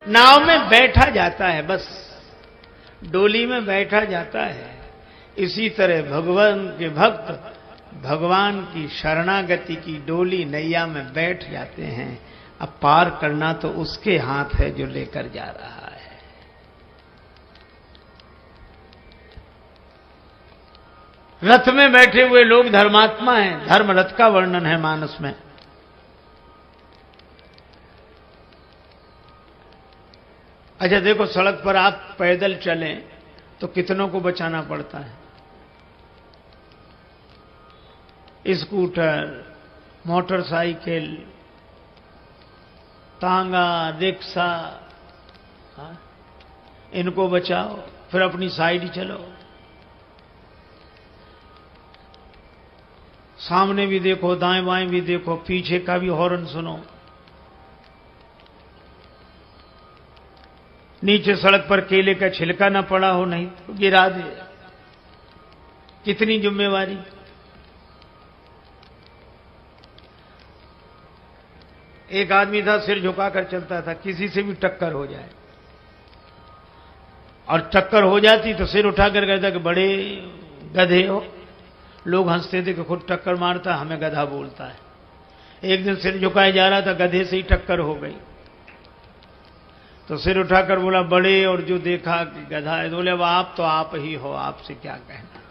नाव में बैठा जाता है, बस डोली में बैठा जाता है। इसी तरह भगवान के भक्त भगवान की शरणागति की डोली नैया में बैठ जाते हैं। अब पार करना तो उसके हाथ है जो लेकर जा रहा है। रथ में बैठे हुए लोग धर्मात्मा हैं। धर्म रथ का वर्णन है मानस में। अच्छा देखो, सड़क पर आप पैदल चलें तो कितनों को बचाना पड़ता है। स्कूटर, मोटरसाइकिल, तांगा, रिक्शा, इनको बचाओ, फिर अपनी साइड चलो। सामने भी देखो, दाएं बाएं भी देखो, पीछे का भी हॉर्न सुनो। नीचे सड़क पर केले का छिलका ना पड़ा हो, नहीं तो गिरा दे। कितनी जिम्मेवारी। एक आदमी था, सिर झुकाकर चलता था, किसी से भी टक्कर हो जाए और टक्कर हो जाती तो सिर उठाकर कहता कि बड़े गधे हो। लोग हंसते थे कि खुद टक्कर मारता, हमें गधा बोलता है। एक दिन सिर झुकाए जा रहा था, गधे से ही टक्कर हो गई तो सिर उठाकर बोला बड़े, और जो देखा कि गधा है, बोले अब आप तो आप ही हो, आपसे क्या कहना।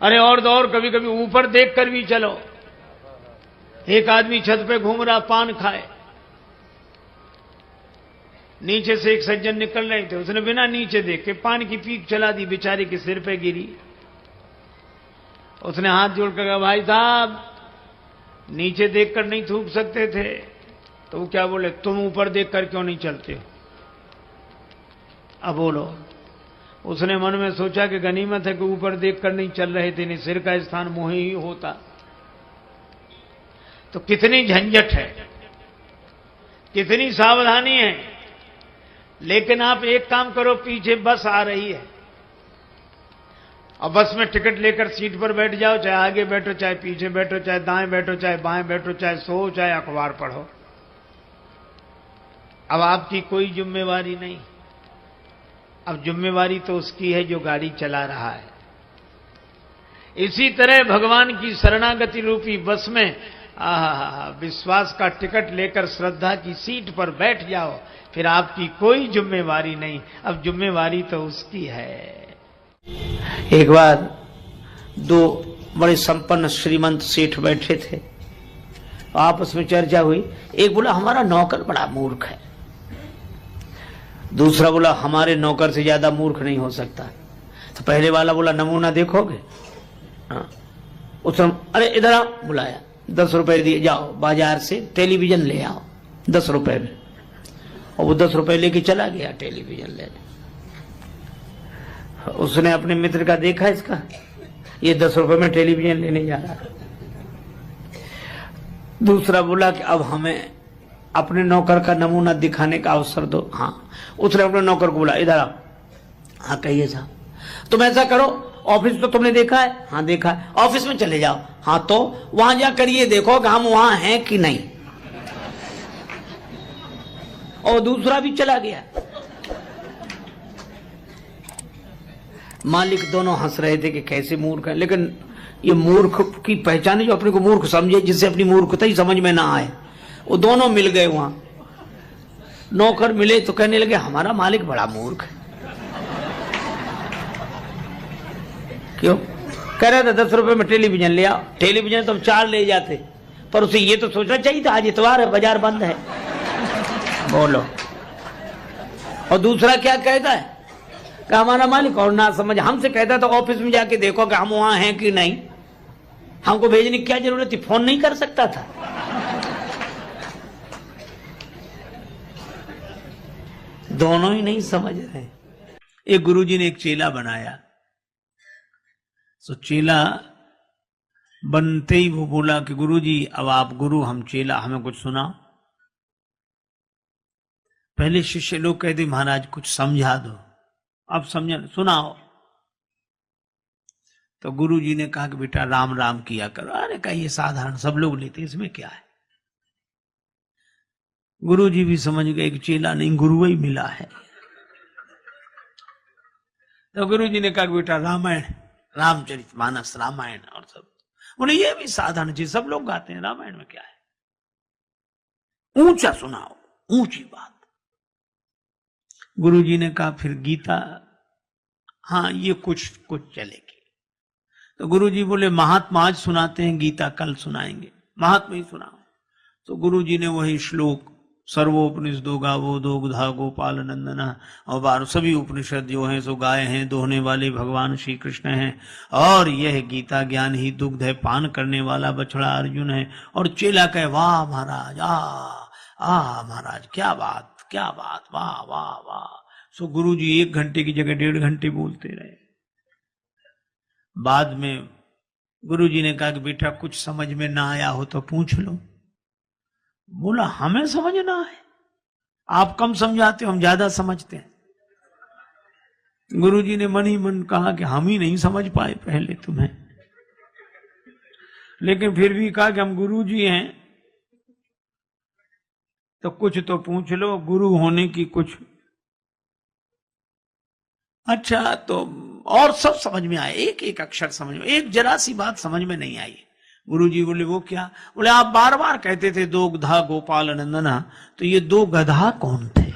अरे और तो और, कभी कभी ऊपर देखकर भी चलो। एक आदमी छत पे घूम रहा, पान खाए, नीचे से एक सज्जन निकल रहे थे, उसने बिना नीचे देख के पान की पीक चला दी, बेचारे के सिर पे गिरी। उसने हाथ जोड़कर कहा भाई साहब नीचे देखकर नहीं थूक सकते थे। तो वो क्या बोले, तुम ऊपर देखकर क्यों नहीं चलते हो। अब बोलो। उसने मन में सोचा कि गनीमत है कि ऊपर देखकर नहीं चल रहे थे, नहीं सिर का स्थान मुंह ही होता। तो कितनी झंझट है, कितनी सावधानी है। लेकिन आप एक काम करो, पीछे बस आ रही है और बस में टिकट लेकर सीट पर बैठ जाओ, चाहे आगे बैठो, चाहे पीछे बैठो, चाहे दाएं बैठो, चाहे बाएं बैठो, चाहे सो, चाहे अखबार पढ़ो। अब आपकी कोई जिम्मेवारी नहीं। अब जिम्मेवारी तो उसकी है जो गाड़ी चला रहा है। इसी तरह भगवान की शरणागति रूपी बस में विश्वास का टिकट लेकर श्रद्धा की सीट पर बैठ जाओ, फिर आपकी कोई जिम्मेवारी नहीं। अब जिम्मेवारी तो उसकी है। एक बार दो बड़े संपन्न श्रीमंत सेठ बैठे थे, आपस में चर्चा हुई। एक बोला हमारा नौकर बड़ा मूर्ख है, दूसरा बोला हमारे नौकर से ज्यादा मूर्ख नहीं हो सकता। तो पहले वाला बोला नमूना देखोगे। उसने अरे इधर आओ, बुलाया, 10 रुपए दिए, जाओ बाजार से टेलीविजन ले आओ 10 रुपए में। और वो 10 रुपए लेके चला गया टेलीविजन लेने। उसने अपने मित्र का देखा, इसका ये 10 रुपए में टेलीविजन लेने जा रहा है। दूसरा बोला कि अब हमें अपने नौकर का नमूना दिखाने का अवसर दो। हाँ, उसने अपने नौकर को बोला इधर आओ। हाँ कहिए साहब। तुम ऐसा करो, ऑफिस तो तुमने देखा है? हाँ देखा है। ऑफिस में चले जाओ। हाँ तो वहां जाकर ये देखो कि हम वहां हैं कि नहीं। और दूसरा भी चला गया। मालिक दोनों हंस रहे थे कि कैसे मूर्ख है, लेकिन ये मूर्ख की पहचान है जो अपने को मूर्ख समझे, जिससे अपनी मूर्खता ही समझ में ना आए। वो दोनों मिल गए वहां। नौकर मिले तो कहने लगे हमारा मालिक बड़ा मूर्ख है। क्यों? कह रहा था 10 रुपए में टेलीविजन ले आओ। टेलीविजन तो हम 4 ले जाते, पर उसे ये तो सोचना चाहिए था आज इतवार है, बाजार बंद है। बोलो। और दूसरा क्या कहता है कि हमारा मालिक और ना समझ हमसे कहता था ऑफिस में जाके देखो कि हम वहां हैं कि नहीं। हमको भेजने की क्या जरूरत थी, फोन नहीं कर सकता था। दोनों ही नहीं समझ रहे। एक गुरुजी ने एक चेला बनाया, तो चेला बनते ही वो बोला कि गुरुजी अब आप गुरु हम चेला, हमें कुछ सुनाओ। पहले शिष्य लोग कहते महाराज कुछ समझा दो, अब समझा सुनाओ। तो गुरुजी ने कहा कि बेटा राम राम किया करो। अरे कहा ये साधारण सब लोग लेते, इसमें क्या है। गुरु जी भी समझ गए एक चेला नहीं गुरु ही मिला है। तो गुरु जी ने कहा बेटा रामायण, रामचरितमानस, रामायण और सब, बोले ये भी साधारण चीज, सब लोग गाते हैं, रामायण में क्या है, ऊंचा सुनाओ, ऊंची बात। गुरु जी ने कहा फिर गीता, हाँ ये कुछ चलेगी। तो गुरु जी बोले महात्मा आज सुनाते हैं, गीता कल सुनाएंगे, महात्मा ही सुनाओ। तो गुरु जी ने वही श्लोक, सर्वोपनिषदो गावो दुग्धा गोपाल नंदना, और 12 सभी उपनिषद जो हैं सो गाय हैं, दोहने वाले भगवान श्री कृष्ण हैं, और यह गीता ज्ञान ही दुग्ध है, पान करने वाला बछड़ा अर्जुन है। और चेला कहे वाह महाराज, आ महाराज क्या बात, क्या बात, वाह वाह वाह। सो गुरु जी 1 घंटे की जगह 1.5 घंटे बोलते रहे। बाद में गुरु जी ने कहा कि बेटा कुछ समझ में ना आया हो तो पूछ लो। बोला हमें समझना है, आप कम समझाते हो, हम ज्यादा समझते हैं। गुरु जी ने मन ही मन कहा कि हम ही नहीं समझ पाए पहले तुम्हें, लेकिन फिर भी कहा कि हम गुरु जी हैं तो कुछ तो पूछ लो, गुरु होने की कुछ। अच्छा तो और सब समझ में आया, एक एक अक्षर समझ में, एक जरा सी बात समझ में नहीं आई। गुरु जी बोले वो क्या? बोले आप बार बार कहते थे दुग्धा गोपाल नंदना, तो ये 2 गधा कौन थे?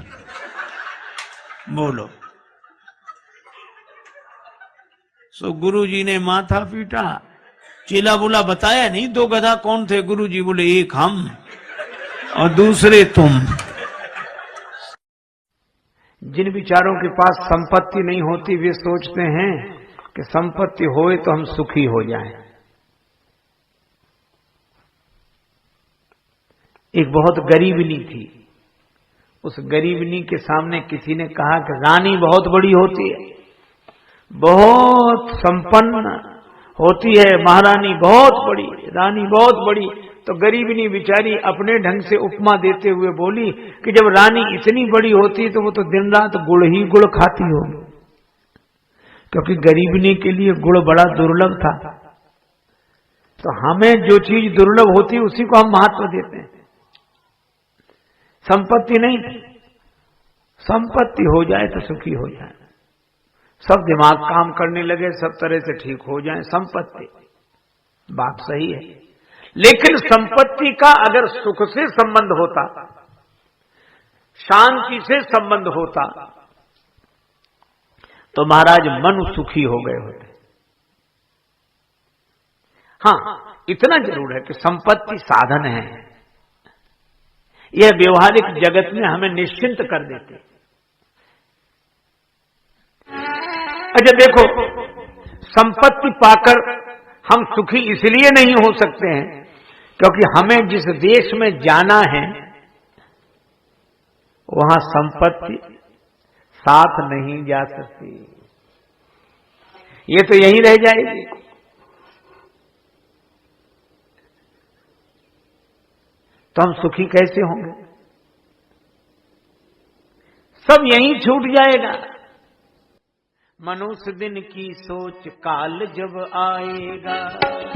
बोलो। सो गुरु जी ने माथा पीटा। चेला बोला बताया नहीं 2 गधा कौन थे? गुरु जी बोले एक हम और दूसरे तुम। जिन विचारों के पास संपत्ति नहीं होती वे सोचते हैं कि संपत्ति होए तो हम सुखी हो जाएं। एक बहुत गरीबनी थी, उस गरीबनी के सामने किसी ने कहा कि रानी बहुत बड़ी होती है, बहुत संपन्न होती है, महारानी बहुत बड़ी, रानी बहुत बड़ी। तो गरीबनी बेचारी अपने ढंग से उपमा देते हुए बोली कि जब रानी इतनी बड़ी होती तो वो तो दिन रात गुड़ ही गुड़ खाती होगी, क्योंकि गरीबनी के लिए गुड़ बड़ा दुर्लभ था। तो हमें जो चीज दुर्लभ होती है उसी को हम महत्व देते हैं, संपत्ति नहीं। संपत्ति हो जाए तो सुखी हो जाए, सब दिमाग काम करने लगे, सब तरह से ठीक हो जाए, संपत्ति बात सही है। लेकिन संपत्ति का अगर सुख से संबंध होता, शांति से संबंध होता, तो महाराज मनु सुखी हो गए होते। हां इतना जरूर है कि संपत्ति साधन है, यह व्यवहारिक जगत में हमें निश्चिंत कर देते। अच्छा देखो, संपत्ति पाकर हम सुखी इसलिए नहीं हो सकते हैं क्योंकि हमें जिस देश में जाना है वहां संपत्ति साथ नहीं जा सकती, ये तो यहीं रह जाएगी। तो हम सुखी कैसे होंगे? सब यहीं छूट जाएगा। मनुष्य दिन की सोच काल जब आएगा,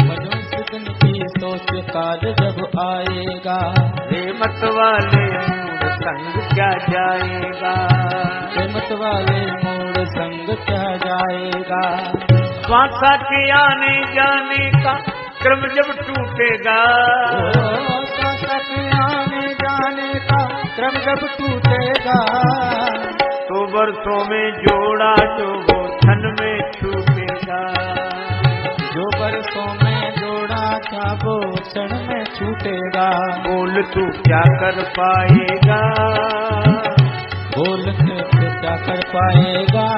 मनुष्य दिन की सोच काल जब आएगा, रे मत वाले मूड संग क्या जाएगा, रे मत वाले मूड संग क्या जाएगा। श्वासा के आने जाने का क्रम जब टूटेगा, श्वासा के आने जाने का क्रम जब टूटेगा, तो वर्षों में जोड़ा जो वो क्षण में छूटेगा, जो वर्षों में जोड़ा था वो क्षण में छूटेगा। बोल तू क्या कर पाएगा, बोल के क्या कर पाएगा।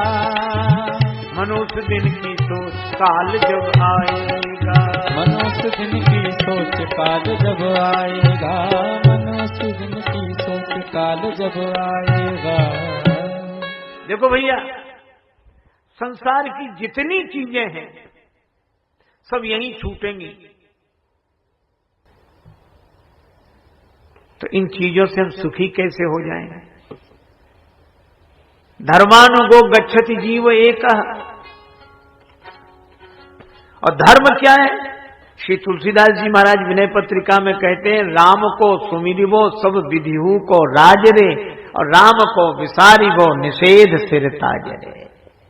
मनुष्य दिन की सोच काल जब आएगा, मनुष्य दिन की सोच काल जब आएगा, मनुष्य दिन की सोच काल जब आएगा। देखो भैया, संसार की जितनी चीजें हैं सब यहीं छूटेंगी, तो इन चीजों से हम सुखी कैसे हो जाएंगे? धर्मानुगो गच्छति जीव एकः, और धर्म क्या है? श्री तुलसीदास जी महाराज विनय पत्रिका में कहते हैं, राम को सुमिरिबो सब विधिहु को राज रे, और राम को विसारिबो निषेध सिर ताज रे।